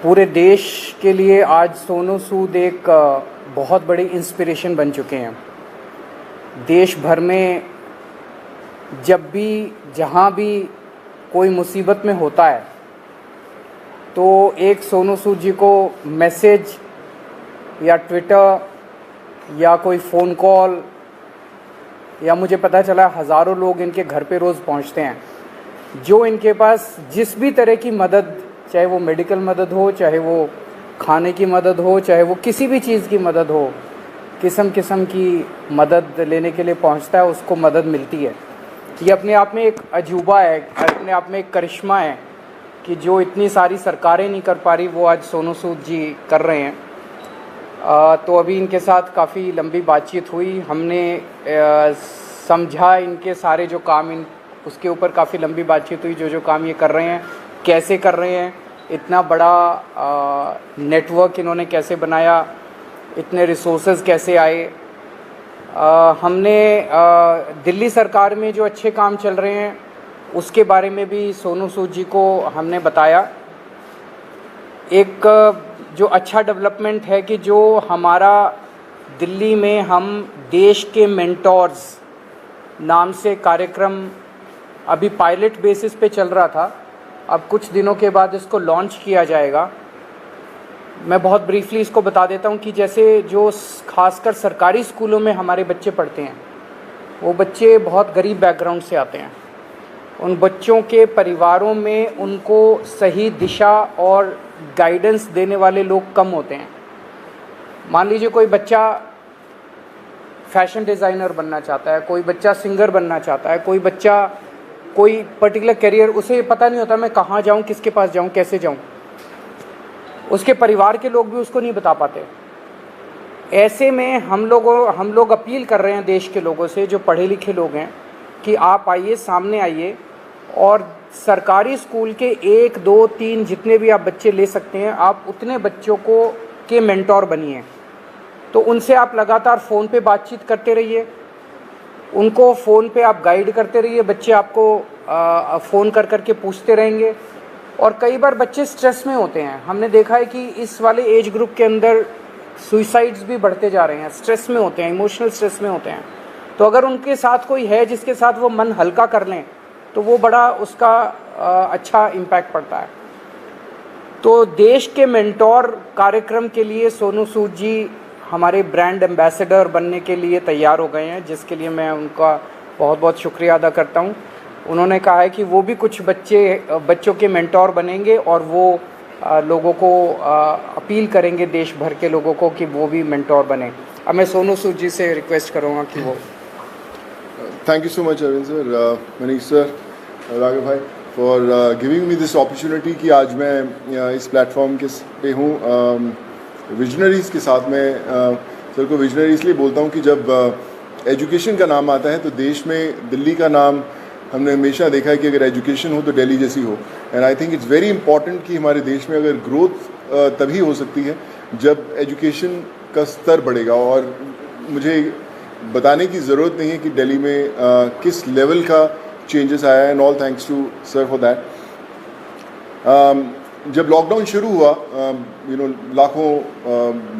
पूरे देश के लिए आज सोनू सूद एक बहुत बड़ी इंस्पिरेशन बन चुके हैं। देश भर में जब भी जहाँ भी कोई मुसीबत में होता है तो एक सोनू सूद जी को मैसेज या ट्विटर या कोई फ़ोन कॉल या मुझे पता चला हज़ारों लोग इनके घर पे रोज़ पहुंचते हैं, जो इनके पास जिस भी तरह की मदद, चाहे वो मेडिकल मदद हो, चाहे वो खाने की मदद हो, चाहे वो किसी भी चीज़ की मदद हो, किस्म किस्म की मदद लेने के लिए पहुंचता है, उसको मदद मिलती है। ये अपने आप में एक अजूबा है, अपने आप में एक करिश्मा है कि जो इतनी सारी सरकारें नहीं कर पा रही वो आज सोनू सूद जी कर रहे हैं। तो अभी इनके साथ काफ़ी लंबी बातचीत हुई, हमने समझा इनके सारे जो काम उसके ऊपर काफ़ी लंबी बातचीत हुई, जो काम ये कर रहे हैं कैसे कर रहे हैं, इतना बड़ा नेटवर्क इन्होंने कैसे बनाया, इतने रिसोर्सेज कैसे आए। हमने दिल्ली सरकार में जो अच्छे काम चल रहे हैं उसके बारे में भी सोनू सूद जी को हमने बताया। एक जो अच्छा डेवलपमेंट है कि जो हमारा दिल्ली में हम देश के मेंटोर्स नाम से कार्यक्रम अभी पायलट बेसिस पे चल रहा था, अब कुछ दिनों के बाद इसको लॉन्च किया जाएगा। मैं बहुत ब्रीफली इसको बता देता हूँ कि जैसे जो खासकर सरकारी स्कूलों में हमारे बच्चे पढ़ते हैं, वो बच्चे बहुत गरीब बैकग्राउंड से आते हैं। उन बच्चों के परिवारों में उनको सही दिशा और गाइडेंस देने वाले लोग कम होते हैं। मान लीजिए कोई बच्चा फैशन डिज़ाइनर बनना चाहता है, कोई बच्चा सिंगर बनना चाहता है, कोई बच्चा कोई पर्टिकुलर करियर, उसे पता नहीं होता मैं कहाँ जाऊँ, किसके पास जाऊँ, कैसे जाऊँ। उसके परिवार के लोग भी उसको नहीं बता पाते। ऐसे में हम लोग अपील कर रहे हैं देश के लोगों से, जो पढ़े लिखे लोग हैं, कि आप आइए, सामने आइए और सरकारी स्कूल के 1, 2, 3 जितने भी आप बच्चे ले सकते हैं, आप उतने बच्चों को के मेंटोर बनिए। तो उनसे आप लगातार फ़ोन पे बातचीत करते रहिए, उनको फ़ोन पे आप गाइड करते रहिए, बच्चे आपको फ़ोन कर के पूछते रहेंगे। और कई बार बच्चे स्ट्रेस में होते हैं, हमने देखा है कि इस वाले एज ग्रुप के अंदर सुसाइड्स भी बढ़ते जा रहे हैं, स्ट्रेस में होते हैं, इमोशनल स्ट्रेस में होते हैं। तो अगर उनके साथ कोई है जिसके साथ वो मन हल्का कर लें तो वो बड़ा उसका अच्छा इम्पैक्ट पड़ता है। तो देश के मेंटोर कार्यक्रम के लिए सोनू सूद जी हमारे ब्रांड एम्बेसडर बनने के लिए तैयार हो गए हैं, जिसके लिए मैं उनका बहुत बहुत शुक्रिया अदा करता हूं। उन्होंने कहा है कि वो भी कुछ बच्चों के मेंटोर बनेंगे और वो लोगों को अपील करेंगे, देश भर के लोगों को, कि वो भी मेंटोर बने। अब मैं सोनू सूद जी से रिक्वेस्ट करूँगा कि वो। Thank you so much Arvind sir, Manish sir, Raghav भाई, for giving me this opportunity कि आज मैं इस प्लेटफॉर्म के पे हूँ विजनरीज़ के साथ। में सर को विजनरी इसलिए बोलता हूँ कि जब एजुकेशन का नाम आता है तो देश में दिल्ली का नाम हमने हमेशा देखा है कि अगर एजुकेशन हो तो दिल्ली जैसी हो। And I think it's very important कि हमारे देश में अगर ग्रोथ तभी हो सकती है जब एजुकेशन का स्तर बढ़ेगा। और मुझे बताने की ज़रूरत नहीं है कि दिल्ली में किस लेवल का चेंजेस आया है, and all thanks to sir for that. जब लॉकडाउन शुरू हुआ, लाखों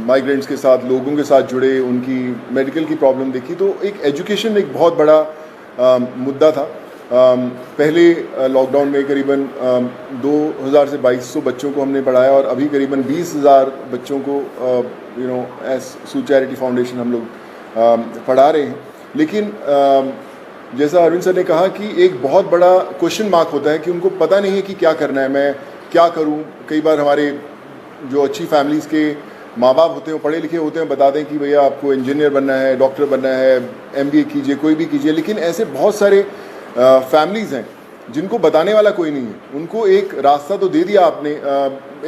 माइग्रेंट्स के साथ, लोगों के साथ जुड़े, उनकी मेडिकल की प्रॉब्लम देखी, तो एक एजुकेशन एक बहुत बड़ा मुद्दा था। पहले लॉकडाउन में करीबन 2000 से 2200 बच्चों को हमने पढ़ाया और अभी करीबन 20,000 बच्चों को एज सूद चैरिटी फाउंडेशन हम लोग पढ़ा रहे हैं। लेकिन जैसा अरविंद सर ने कहा कि एक बहुत बड़ा क्वेश्चन मार्क होता है कि उनको पता नहीं है कि क्या करना है, मैं क्या करूं। कई बार हमारे जो अच्छी फैमिलीज़ के माँ बाप होते हैं, वो पढ़े लिखे होते हैं, बताते हैं कि भैया आपको इंजीनियर बनना है, डॉक्टर बनना है, MBA कीजिए, कोई भी कीजिए। लेकिन ऐसे बहुत सारे फैमिलीज़ हैं जिनको बताने वाला कोई नहीं है। उनको एक रास्ता तो दे दिया आपने,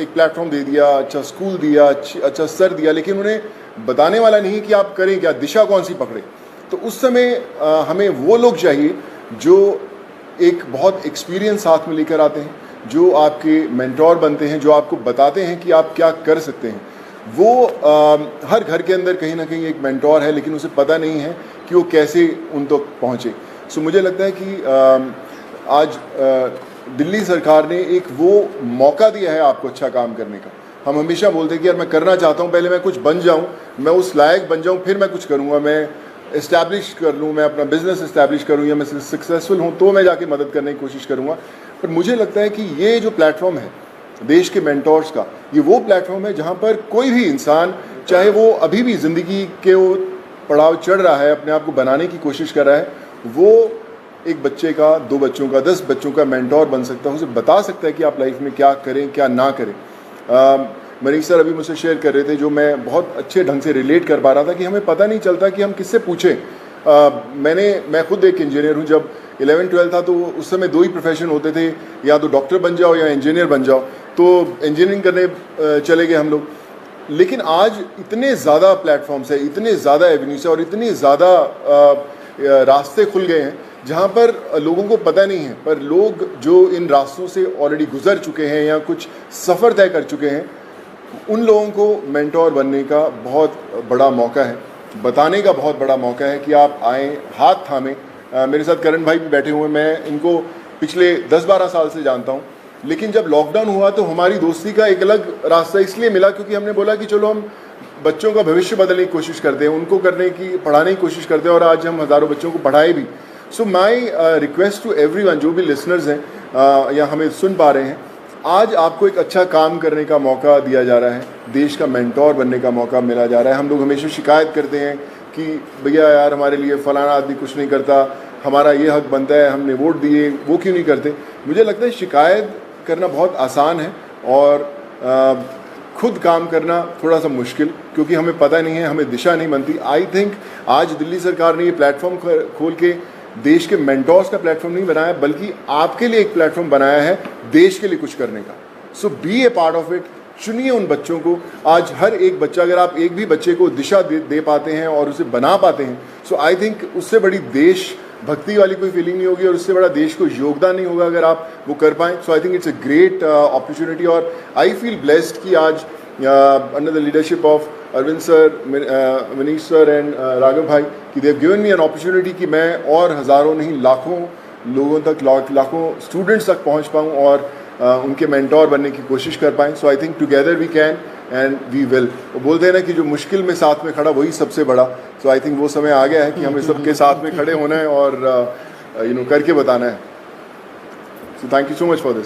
एक प्लेटफॉर्म दे दिया, अच्छा स्कूल दिया, अच्छा सर दिया, लेकिन उन्हें बताने वाला नहीं कि आप करें क्या, दिशा कौन सी पकड़े। तो उस समय हमें वो लोग चाहिए जो एक बहुत एक्सपीरियंस साथ में लेकर आते हैं, जो आपके मेंटोर बनते हैं, जो आपको बताते हैं कि आप क्या कर सकते हैं। वो हर घर के अंदर कहीं ना कहीं एक मेंटोर है, लेकिन उसे पता नहीं है कि वो कैसे उन तक पहुँचे। सो मुझे लगता है कि आज दिल्ली सरकार ने एक वो मौका दिया है आपको अच्छा काम करने का। हम हमेशा बोलते हैं कि यार मैं करना चाहता हूँ, पहले मैं कुछ बन जाऊँ, मैं उस लायक बन जाऊँ, फिर मैं कुछ करूँगा, मैं इस्टेब्लिश कर लूँ, मैं अपना बिजनेस इस्टेब्लिश करूँ, या मैं सक्सेसफुल हूँ तो मैं जाके मदद करने की कोशिश करूँगा। पर मुझे लगता है कि ये जो प्लेटफॉर्म है देश के मेंटोर्स का, ये वो प्लेटफॉर्म है जहाँ पर कोई भी इंसान, चाहे वो अभी भी ज़िंदगी के वो पड़ाव चढ़ रहा है, अपने आप को बनाने की कोशिश कर रहा है, वो एक बच्चे का, 2 बच्चों का, 10 बच्चों का मेंटोर बन सकता है, उसे बता सकता है कि आप लाइफ में क्या करें क्या ना करें। मनीष सर अभी मुझसे शेयर कर रहे थे, जो मैं बहुत अच्छे ढंग से रिलेट कर पा रहा था, कि हमें पता नहीं चलता कि हम किससे पूछें। मैं खुद एक इंजीनियर हूँ। जब 11-12 था तो उस समय 2 ही प्रोफेशन होते थे, या तो डॉक्टर बन जाओ या इंजीनियर बन जाओ, तो इंजीनियरिंग करने चले गए हम लोग। लेकिन आज इतने ज़्यादा प्लेटफॉर्म्स है, इतने ज़्यादा एवेन्यूज है और इतने ज़्यादा रास्ते खुल गए हैं जहाँ पर लोगों को पता नहीं है, पर लोग जो इन रास्तों से ऑलरेडी गुजर चुके हैं या कुछ सफ़र तय कर चुके हैं, उन लोगों को मेंटोर बनने का बहुत बड़ा मौका है, बताने का बहुत बड़ा मौका है कि आप आएँ, हाथ थामें। मेरे साथ करण भाई भी बैठे हुए हैं, मैं इनको पिछले 10-12 साल से जानता हूँ, लेकिन जब लॉकडाउन हुआ तो हमारी दोस्ती का एक अलग रास्ता इसलिए मिला क्योंकि हमने बोला कि चलो हम बच्चों का भविष्य बदलने की कोशिश करते हैं, उनको पढ़ाने की कोशिश करते हैं, और आज हम हज़ारों बच्चों को पढ़ाए भी। सो माई रिक्वेस्ट टू एवरीवन, जो भी लिसनर्स हैं या हमें सुन पा रहे हैं, आज आपको एक अच्छा काम करने का मौका दिया जा रहा है, देश का मेंटोर बनने का मौका मिला जा रहा है। हम लोग हमेशा शिकायत करते हैं कि भैया यार हमारे लिए फ़लाना आदमी कुछ नहीं करता, हमारा ये हक बनता है, हमने वोट दिए, वो क्यों नहीं करते। मुझे लगता है शिकायत करना बहुत आसान है और खुद काम करना थोड़ा सा मुश्किल, क्योंकि हमें पता नहीं है, हमें दिशा नहीं बनती। आई थिंक आज दिल्ली सरकार ने ये प्लेटफॉर्म खोल के देश के मेंटोर्स का प्लेटफॉर्म नहीं बनाया, बल्कि आपके लिए एक प्लेटफॉर्म बनाया है देश के लिए कुछ करने का। So be a part of it. चुनिए उन बच्चों को। आज हर एक बच्चा, अगर आप एक भी बच्चे को दिशा दे पाते हैं और उसे बना पाते हैं, सो आई थिंक उससे बड़ी देश भक्ति वाली कोई फीलिंग नहीं होगी और उससे बड़ा देश को योगदान नहीं होगा अगर आप वो कर पाएँ। So I think it's a great opportunity, और आई फील ब्लेस्ड कि आज under the leadership of Arvind sir, Manish sir and Raghav भाई, कि they have given me an opportunity कि मैं और हज़ारों नहीं लाखों लोगों तक, लाखों स्टूडेंट्स तक पहुंच पाऊं और उनके मेंटोर बनने की कोशिश कर पाएँ। So I think together we can and we will. वो बोलते हैं ना कि जो मुश्किल में साथ में खड़ा वही सबसे बड़ा। सो आई थिंक वो समय आ गया है कि हमें सबके साथ में खड़े होना है और करके बताना है। So thank you so much for this.